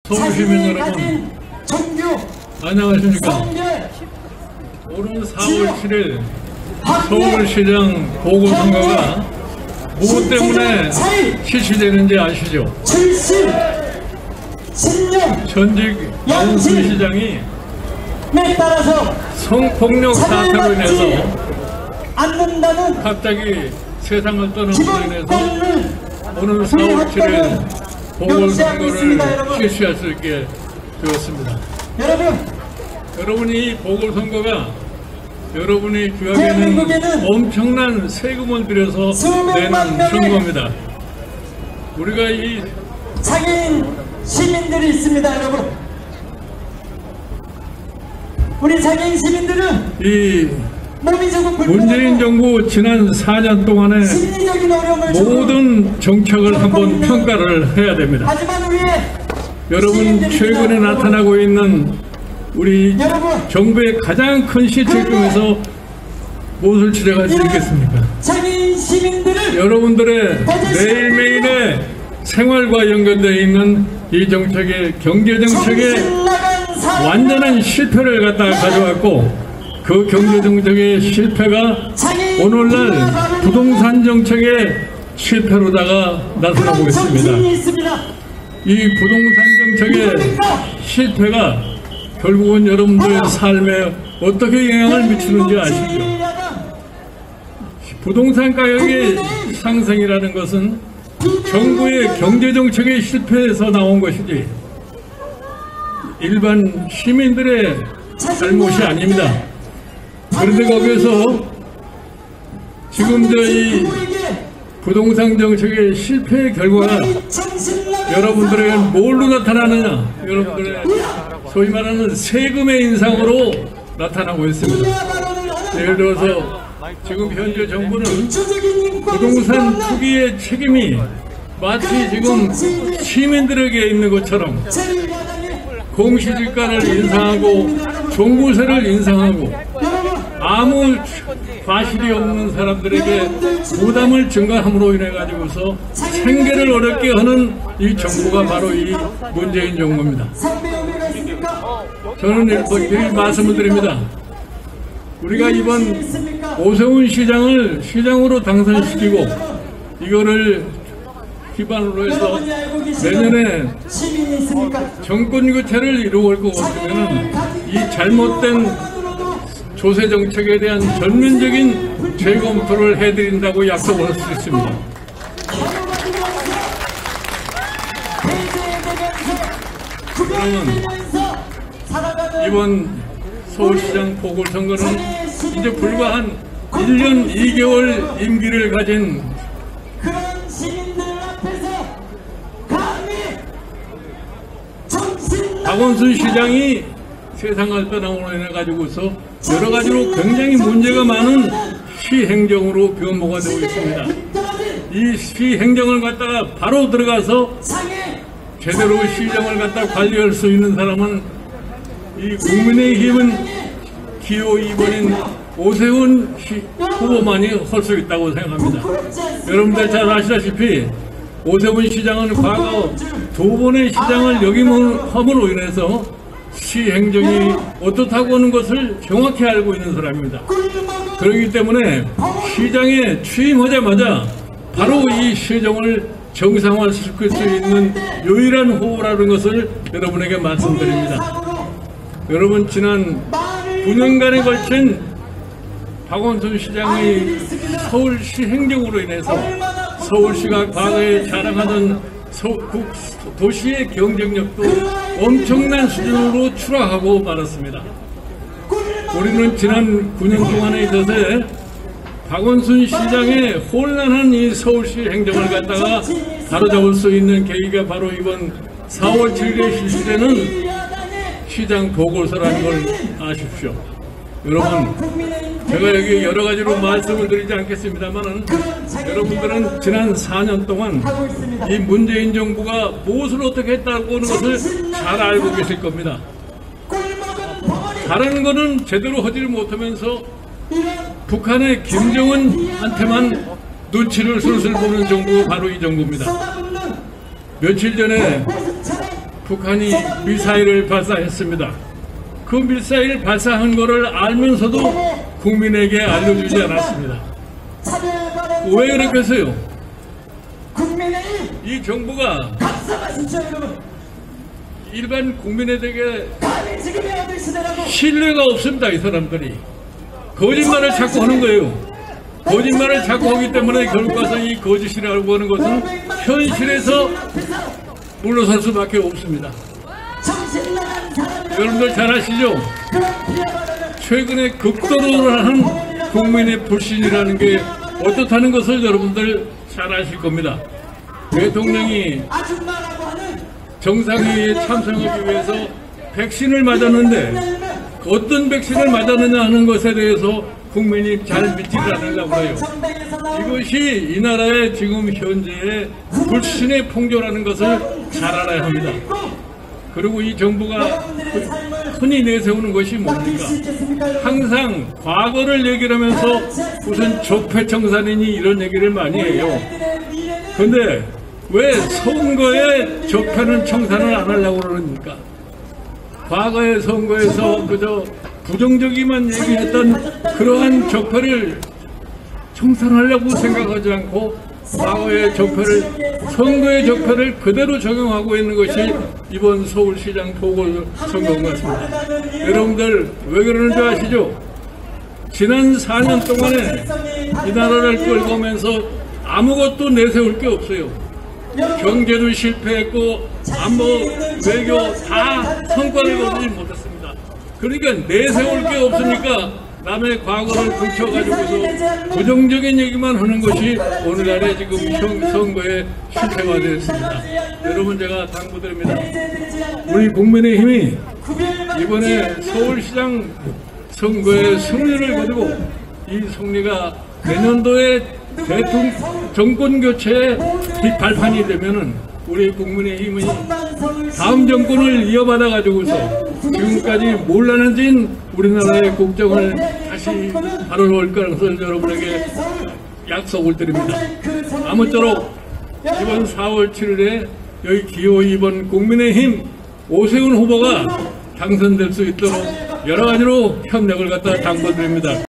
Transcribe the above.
서울시민 여러분, 안녕하십니까. 오는 4월 7일 서울시장 보궐선거가 무엇 때문에 실시되는지 아시죠? 전직 박원순 시장이 성폭력 사태로 인해서 갑자기 세상을 떠남으로 인해서 오늘 4월 7일 보궐선거를 실시할 수 있게 되었습니다. 여러분, 이 보궐선거가 여러분이 귀하게는 엄청난 세금을 들여서 내는 선거입니다. 우리가 이 장애인 시민들이 있습니다, 여러분. 우리 장애인 시민들은 이 몸이 조금 문재인 정부 지난 4년 동안의 모든 정책을 한번 평가를 해야 됩니다. 하지만 우리의 여러분, 최근에 나타나고 있는 우리 정부의 가장 큰 실책 중에서 무엇을 지적할 수 있겠습니까? 장애인 시민들을 여러분들의 매일매일의 생활과 연결되어 있는 이 정책의 경제정책의 완전한 실패를 갖다가 가져왔고, 그 경제정책의 실패가 오늘날 부동산 정책의 실패로다가 나타나고 있습니다. 이 부동산 정책의 실패가 결국은 여러분들의 삶에 어떻게 영향을 미치는지 아시죠? 부동산 가격의 상승이라는 것은 정부의 경제정책의 실패에서 나온 것이지 일반 시민들의 잘못이 아닙니다. 그런데 거기에서 지금 이 부동산 정책의 실패의 결과가 여러분들에게 뭘로 나타나느냐? 여러분들의 소위 말하는 세금의 인상으로 나타나고 있습니다. 예를 들어서 지금 현재 정부는 부동산 투기의 책임이 마치 지금 시민들에게 있는 것처럼 공시지가를 인상하고 종부세를 인상하고 아무 과실이 없는 사람들에게 부담을 증가함으로 인해 가지고서 생계를 어렵게 하는 이 정부가 바로 이 문재인 정부입니다. 저는 이렇게 말씀을 드립니다. 우리가 이번 오세훈 시장을 시장으로 당선시키고 이거를 기반으로 해서 내년에 정권 교체를 이루어갈 것 같으면 이 잘못된 조세 정책에 대한 전면적인 재검토를 해드린다고 약속을 할 수 있습니다. 그러면 이번 서울시장 보궐선거는 이제 불과 한 1년 2개월 임기를 가진 박원순 시장이 세상을 떠남으로 인해 가지고서 여러 가지로 굉장히 문제가 많은 시행정으로 변모가 되고 있습니다. 이 시행정을 갖다가 바로 들어가서 제대로 시정을 갖다 관리할 수 있는 사람은 이 국민의힘은 기호 2번인 오세훈 후보만이 할 수 있다고 생각합니다. 여러분들 잘 아시다시피 오세훈 시장은 과거 2번의 시장을 역임함으로 인해서 시행정이 어떻다고 하는 것을 정확히 알고 있는 사람입니다. 그렇기 때문에 시장에 취임하자마자 바로 이 시정을 정상화시킬 수 있는 유일한 후보라는 것을 여러분에게 말씀드립니다. 여러분, 지난 9년간에 걸친 박원순 시장의 서울시 행정으로 인해서 서울시가 과거에 자랑하던 도시의 경쟁력도 엄청난 수준으로 추락하고 말았습니다. 우리는 지난 9년 동안에 있어서 박원순 시장의 혼란한 이 서울시 행정을 갖다가 바로잡을 수 있는 계기가 바로 이번 4월 7일에 실시되는 시장 보궐서라는 걸 아십시오. 여러분, 제가 여기 여러 가지로 말씀을 드리지 않겠습니다만은 여러분들은 지난 4년 동안 이 문재인 정부가 무엇을 어떻게 했다고 하는 것을 잘 알고 계실 겁니다. 다른 거는 제대로 하지를 못하면서 북한의 김정은한테만 눈치를 슬슬 보는 정부가 바로 이 정부입니다. 며칠 전에 북한이 미사일을 발사했습니다. 그 미사일 발사한 것을 알면서도 국민에게 알려주지 않았습니다. 왜 그랬겠어요? 국민의 이 정부가 각성하십시오 여러분. 일반 국민에게 감히 지금의 어들 시대라고. 신뢰가 없습니다. 이 사람들이 거짓말을 자꾸 하는 거예요. 거짓말을 자꾸 하기 때문에 결국 가서 이 거짓이라고 하는 것은 현실에서 물러설 수밖에 없습니다. 정신 나간 사람이라고. 여러분들 잘 아시죠? 그런 비하받아는 최근에 극도로하는 국민의 불신이라는 게 어떻다는 것을 여러분들 잘 아실 겁니다. 대통령이 아줌마라고 하는 정상회의에 참석하기 위해서 백신을 맞았는데 어떤 백신을 맞았느냐 하는 것에 대해서 국민이 잘 믿지를 않으려고 해요. 전당에서 나온 이것이 이 나라의 지금 현재의 불신의 풍조라는 것을 잘 알아야 합니다. 그리고 이 정부가 여러분들의 삶을 흔히 내세우는 것이 바뀔 뭡니까? 수 있겠습니까 여러분? 항상 과거를 얘기를 하면서 무슨 적폐청산이니 이런 얘기를 많이 해요. 우리들의 미래는 근데 왜 선거에 적폐는 청산을 안 하려고 그러니까? 과거의 선거에서 그저 부정적이만 얘기했던 그러한 적폐를 청산하려고 생각하지 않고 과거의 적폐를, 선거의 적폐를 그대로 적용하고 있는 것이 이번 서울시장 보궐선거인 것 같습니다. 여러분들 왜 그러는지 아시죠? 지난 4년 동안에 이 나라를 끌고 오면서 아무것도 내세울 게 없어요. 경제도 실패했고 안보, 외교 다 성과를 거두지 못했습니다. 그러니까 내세울 게 없으니까 남의 과거를 붙여가지고서 부정적인 얘기만 하는 것이 오늘날의 지금 선거의 실패가 되었습니다. 여러분 제가 당부드립니다. 우리 국민의힘이 이번에 서울시장 선거의 승리를 거두고 이 승리가 내년도에 대통령 정권 교체의 발판이 되면은 우리 국민의힘이 다음 정권을 이어받아 가지고서 지금까지 몰라내진 우리나라의 국정을 다시 바로놓을 것을 여러분에게 약속을 드립니다. 아무쪼록 이번 4월 7일에 여기 기호 2번 국민의힘 오세훈 후보가 당선될 수 있도록 여러 가지로 협력을 갖다 당부드립니다.